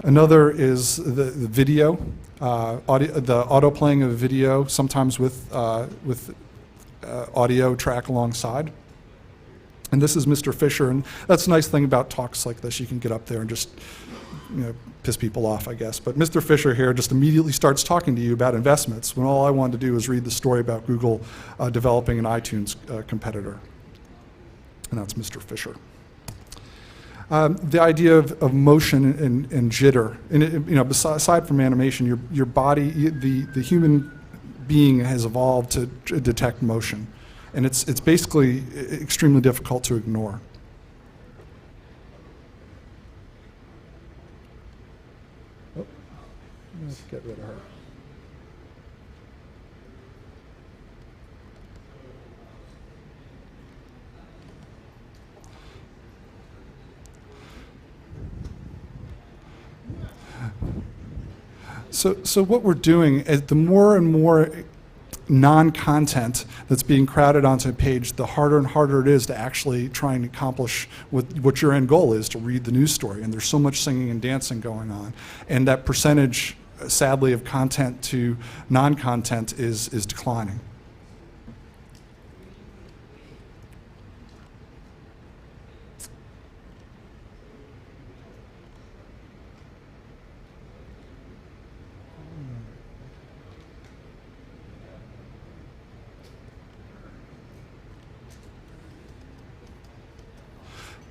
Another is the video, the auto playing of video, sometimes with audio track alongside. And this is Mr. Fisher, and that's a nice thing about talks like this. You can get up there and just piss people off, I guess. But Mr. Fisher here just immediately starts talking to you about investments when all I wanted to do was read the story about Google developing an iTunes competitor. And that's Mr. Fisher. The idea of motion and jitter, and aside from animation, your body, the human being has evolved to detect motion, and it's basically extremely difficult to ignore. Oh, let's get rid of her. So what we're doing is the more and more non-content that's being crowded onto a page, the harder and harder it is to actually try and accomplish what your end goal is, to read the news story. And there's so much singing and dancing going on. And that percentage, sadly, of content to non-content is declining.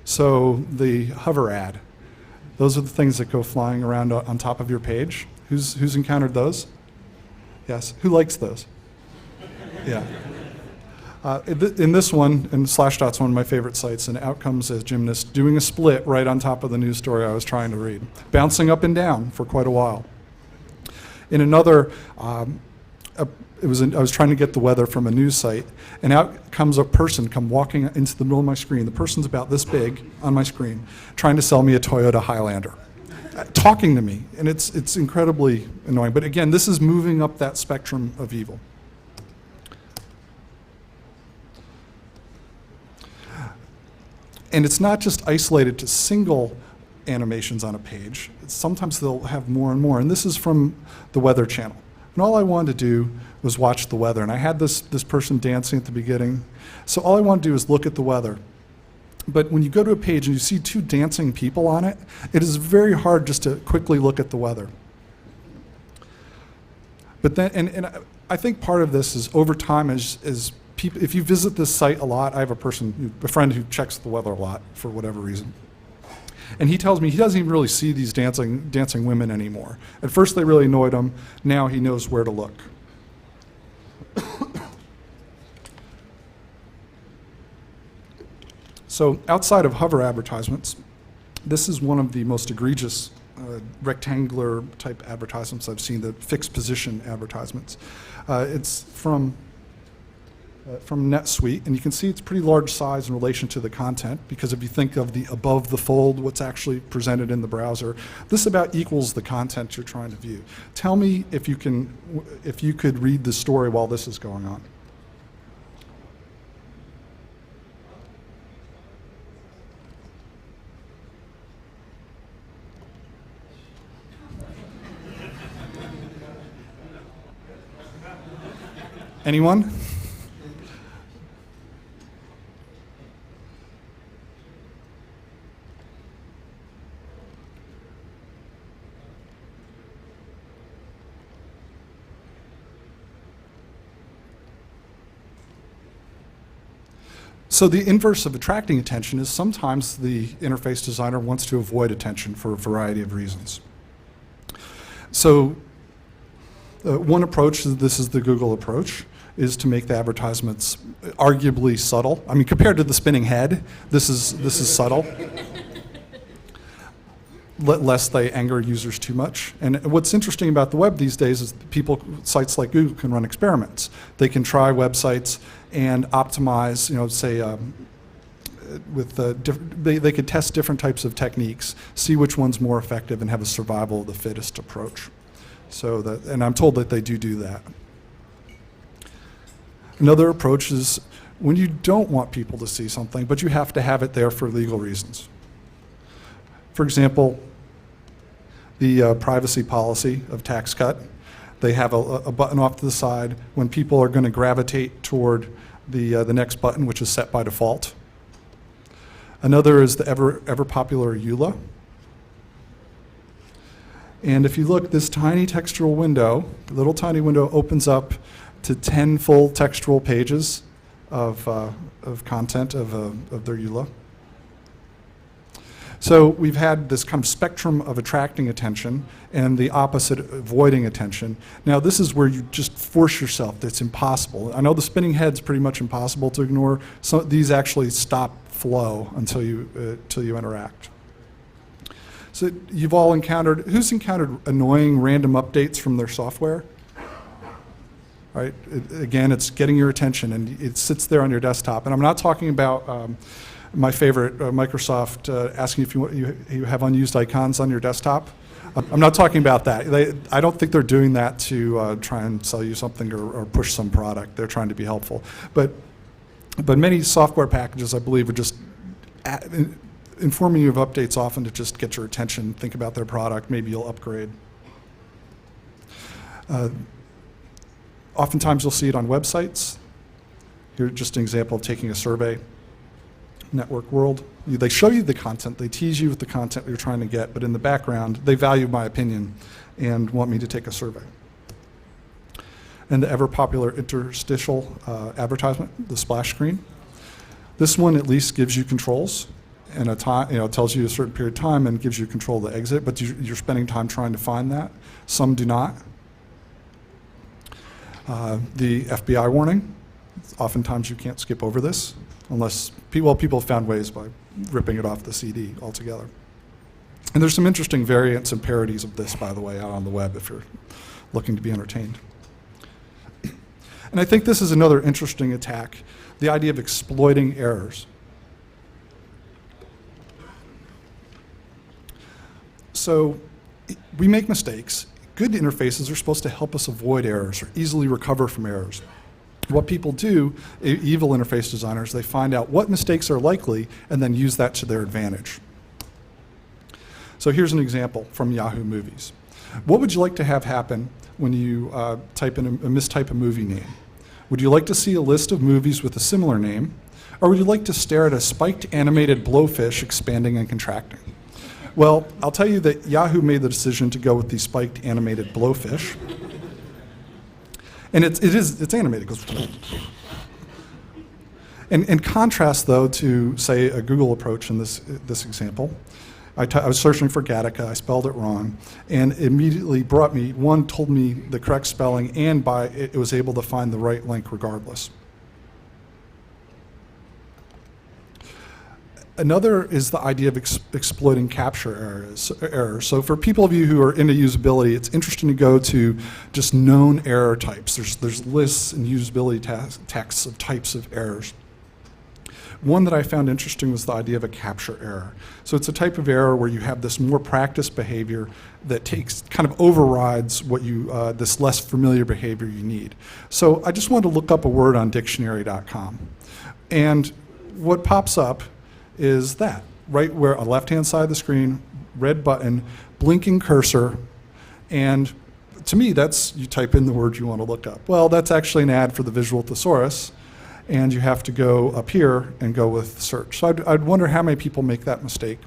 So the hover ad, those are the things that go flying around on top of your page. Who's encountered those? Yes. Who likes those? Yeah. In this one, and Slashdot's one of my favorite sites, and out comes a gymnast doing a split right on top of the news story I was trying to read, bouncing up and down for quite a while. In another, I was trying to get the weather from a news site, and out comes a person walking into the middle of my screen. The person's about this big on my screen, trying to sell me a Toyota Highlander, talking to me, and it's incredibly annoying. But again, this is moving up that spectrum of evil. And it's not just isolated to single animations on a page. Sometimes they'll have more and more, and this is from the Weather Channel. And all I wanted to do was watch the weather. And I had this person dancing at the beginning. So all I want to do is look at the weather. But when you go to a page and you see two dancing people on it, it is very hard just to quickly look at the weather. But then, and I think part of this is over time as people, if you visit this site a lot, I have a friend who checks the weather a lot for whatever reason. And he tells me he doesn't even really see these dancing women anymore. At first they really annoyed him. Now he knows where to look. So outside of hover advertisements, this is one of the most egregious rectangular type advertisements I've seen, the fixed position advertisements. It's from NetSuite, and you can see it's pretty large size in relation to the content, because if you think of the above the fold, what's actually presented in the browser, this about equals the content you're trying to view. Tell me if you could read the story while this is going on. Anyone? So the inverse of attracting attention is sometimes the interface designer wants to avoid attention for a variety of reasons. So one approach, this is the Google approach, is to make the advertisements arguably subtle. I mean, compared to the spinning head, this is subtle. Lest they anger users too much. And what's interesting about the web these days is sites like Google can run experiments. They can try websites and optimize, say, they could test different types of techniques, see which one's more effective, and have a survival of the fittest approach. And I'm told that they do that. Another approach is when you don't want people to see something, but you have to have it there for legal reasons. For example, the privacy policy of TaxCut. They have a button off to the side when people are going to gravitate toward the next button, which is set by default. Another is the ever popular EULA. And if you look, this tiny textual window, little tiny window, opens up to 10 full textual pages of content of their EULA. So we've had this kind of spectrum of attracting attention and the opposite, avoiding attention. Now this is where you just force yourself. It's impossible. I know the spinning head's pretty much impossible to ignore. So these actually stop flow until you interact. So you've all encountered, who's encountered annoying random updates from their software? Right? Again, it's getting your attention and it sits there on your desktop. And I'm not talking about my favorite, Microsoft asking if you have unused icons on your desktop. I'm not talking about that. I don't think they're doing that to try and sell you something or push some product. They're trying to be helpful. But many software packages, I believe, are just informing you of updates often to just get your attention, think about their product, maybe you'll upgrade. Oftentimes you'll see it on websites. Here's just an example of taking a survey. Network World. They show you the content, they tease you with the content you're trying to get, but in the background, they value my opinion and want me to take a survey. And the ever popular interstitial advertisement, the splash screen. This one at least gives you controls and a time, it tells you a certain period of time and gives you control to exit, but you're spending time trying to find that. Some do not. The FBI warning, oftentimes you can't skip over this unless, people have found ways by ripping it off the CD altogether. And there's some interesting variants and parodies of this, by the way, out on the web if you're looking to be entertained. And I think this is another interesting attack, the idea of exploiting errors. So we make mistakes. Good interfaces are supposed to help us avoid errors or easily recover from errors. What people do, evil interface designers, they find out what mistakes are likely and then use that to their advantage. So here's an example from Yahoo Movies. What would you like to have happen when you type in mistype a movie name? Would you like to see a list of movies with a similar name? Or would you like to stare at a spiked animated blowfish expanding and contracting? Well, I'll tell you that Yahoo made the decision to go with the spiked animated blowfish. And it's animated. It goes. And in contrast, though, to, say, a Google approach in this example, I was searching for Gattaca, I spelled it wrong, and it immediately brought me, one told me the correct spelling, and it was able to find the right link regardless. Another is the idea of exploiting capture errors. So for people of you who are into usability, it's interesting to go to just known error types. There's lists and usability texts of types of errors. One that I found interesting was the idea of a capture error. So it's a type of error where you have this more practiced behavior that kind of overrides what this less familiar behavior you need. So I just wanted to look up a word on dictionary.com. And what pops up is that, right where on the left-hand side of the screen, red button, blinking cursor, and to me, you type in the word you want to look up. Well, that's actually an ad for the Visual Thesaurus, and you have to go up here and go with search. So I'd wonder how many people make that mistake.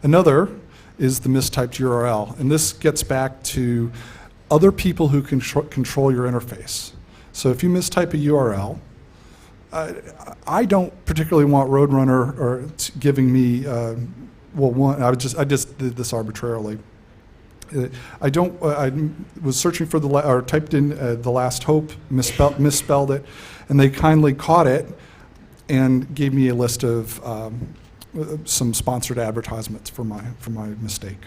Another is the mistyped URL, and this gets back to other people who control your interface. So if you mistype a URL, I don't particularly want Roadrunner or giving me, I just did this arbitrarily. I was searching for or typed in The Last Hope, misspelled it, and they kindly caught it and gave me a list of some sponsored advertisements for my mistake.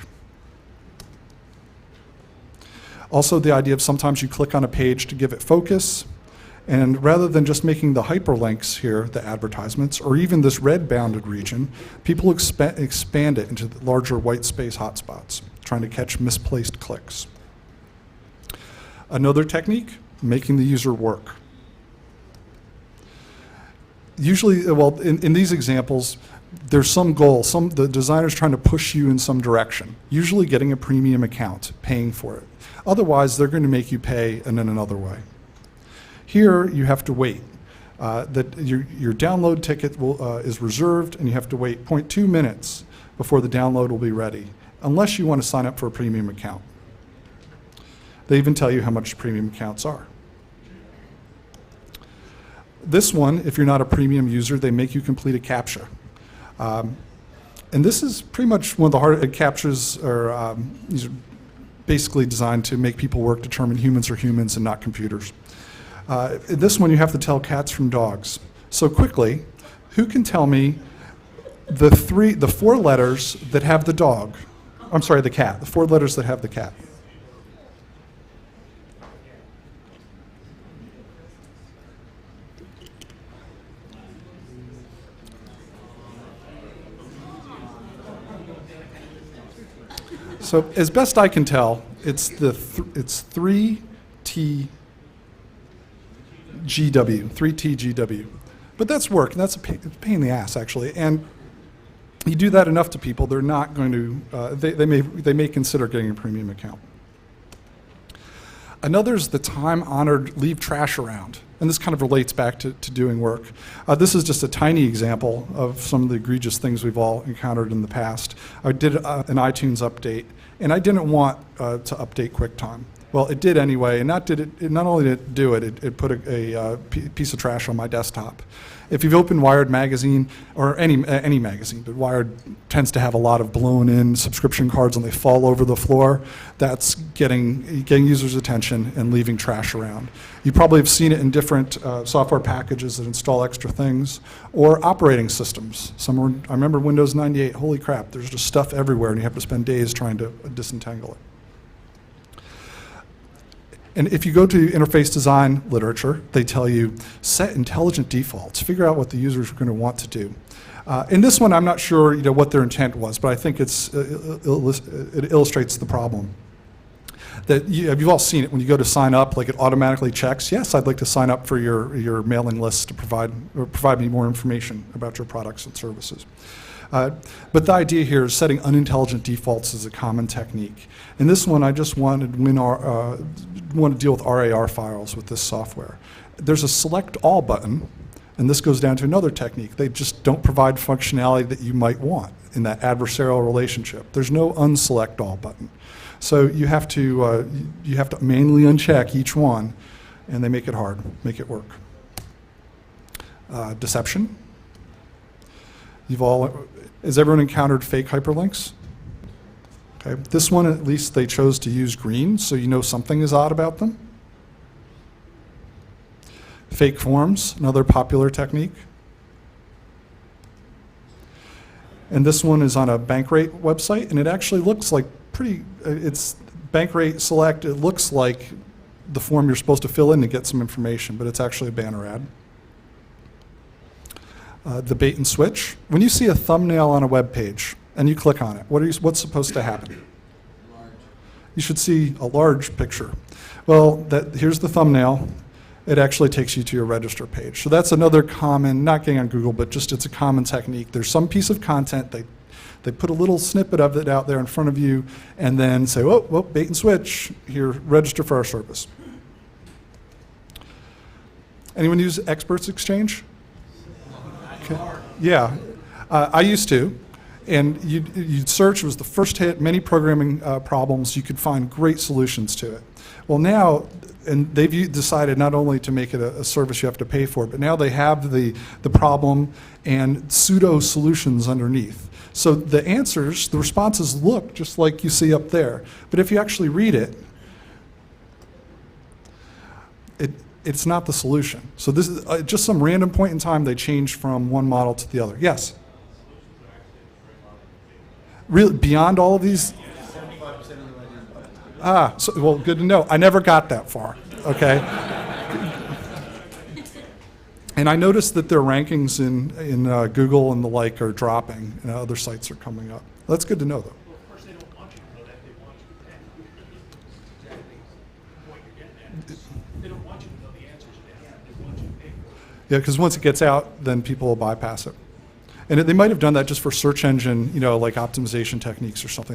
Also, the idea of sometimes you click on a page to give it focus, and rather than just making the hyperlinks here, the advertisements, or even this red bounded region, people expand it into the larger white space hotspots, trying to catch misplaced clicks. Another technique, making the user work. Usually, well, in these examples, there's some goal, the designer's trying to push you in some direction, usually getting a premium account, paying for it. Otherwise, they're going to make you pay in another way. Here, you have to wait. That your download ticket is reserved, and you have to wait 0.2 minutes before the download will be ready, unless you want to sign up for a premium account. They even tell you how much premium accounts are. This one, if you're not a premium user, they make you complete a CAPTCHA. And this is pretty much one of the hardest CAPTCHAs are these are basically designed to make people work, determine humans are humans and not computers. In this one, you have to tell cats from dogs. So quickly, who can tell me the 4 letters that have the dog? I'm sorry, the cat. The 4 letters that have the cat. So as best I can tell, it's 3TGW, 3TGW. But that's work, and that's a pain in the ass, actually. And you do that enough to people, they're not going to, they may consider getting a premium account. Another is the time-honored leave trash around. And this kind of relates back to doing work. This is just a tiny example of some of the egregious things we've all encountered in the past. I did an iTunes update, and I didn't want to update QuickTime. Well, it did anyway, and not only did it do it, it put a piece of trash on my desktop. If you've opened Wired magazine, or any magazine, but Wired tends to have a lot of blown-in subscription cards and they fall over the floor, that's getting users' attention and leaving trash around. You probably have seen it in different software packages that install extra things, or operating systems. I remember Windows 98, holy crap, there's just stuff everywhere and you have to spend days trying to disentangle it. And if you go to interface design literature, they tell you, set intelligent defaults, figure out what the users are going to want to do. In this one, I'm not sure what their intent was, but I think it illustrates the problem. That you've all seen it when you go to sign up, like it automatically checks, yes, I'd like to sign up for your mailing list to provide me more information about your products and services. But the idea here is setting unintelligent defaults is a common technique. In this one, I just wanted to deal with RAR files with this software. There's a select all button, and this goes down to another technique. They just don't provide functionality that you might want in that adversarial relationship. There's no unselect all button. So you have to manually uncheck each one, and they make it hard, make it work. Deception. Has everyone encountered fake hyperlinks? Okay. This one, at least, they chose to use green, so you know something is odd about them. Fake forms, another popular technique. And this one is on a Bankrate website, and it actually looks like it's Bankrate Select. It looks like the form you're supposed to fill in to get some information, but it's actually a banner ad. The bait and switch. When you see a thumbnail on a web page and you click on it, what's supposed to happen? Large. You should see a large picture. Well, here's the thumbnail. It actually takes you to your register page. So that's another common, not getting on Google, but just it's a common technique. There's some piece of content, they put a little snippet of it out there in front of you and then say, whoa, bait and switch, here, register for our service. Anyone use Experts Exchange? Okay. Yeah, I used to, and you'd search, it was the first hit, many programming problems, you could find great solutions to it. Well now, and they've decided not only to make it a service you have to pay for, but now they have the problem and pseudo solutions underneath. So the answers, the responses look just like you see up there, but if you actually read it, it's not the solution. So this is just some random point in time they changed from one model to the other. Yes? Really, beyond all of these? 75% of the well, good to know. I never got that far, okay? And I noticed that their rankings in Google and the like are dropping, and other sites are coming up. That's good to know, though. Well, of course, they don't want you to know that. They want you to pay. Exactly what you're getting at is they don't want you to know the answers to that. They want you to pay for it. Yeah, because once it gets out, then people will bypass it. And they might have done that just for search engine, like optimization techniques or something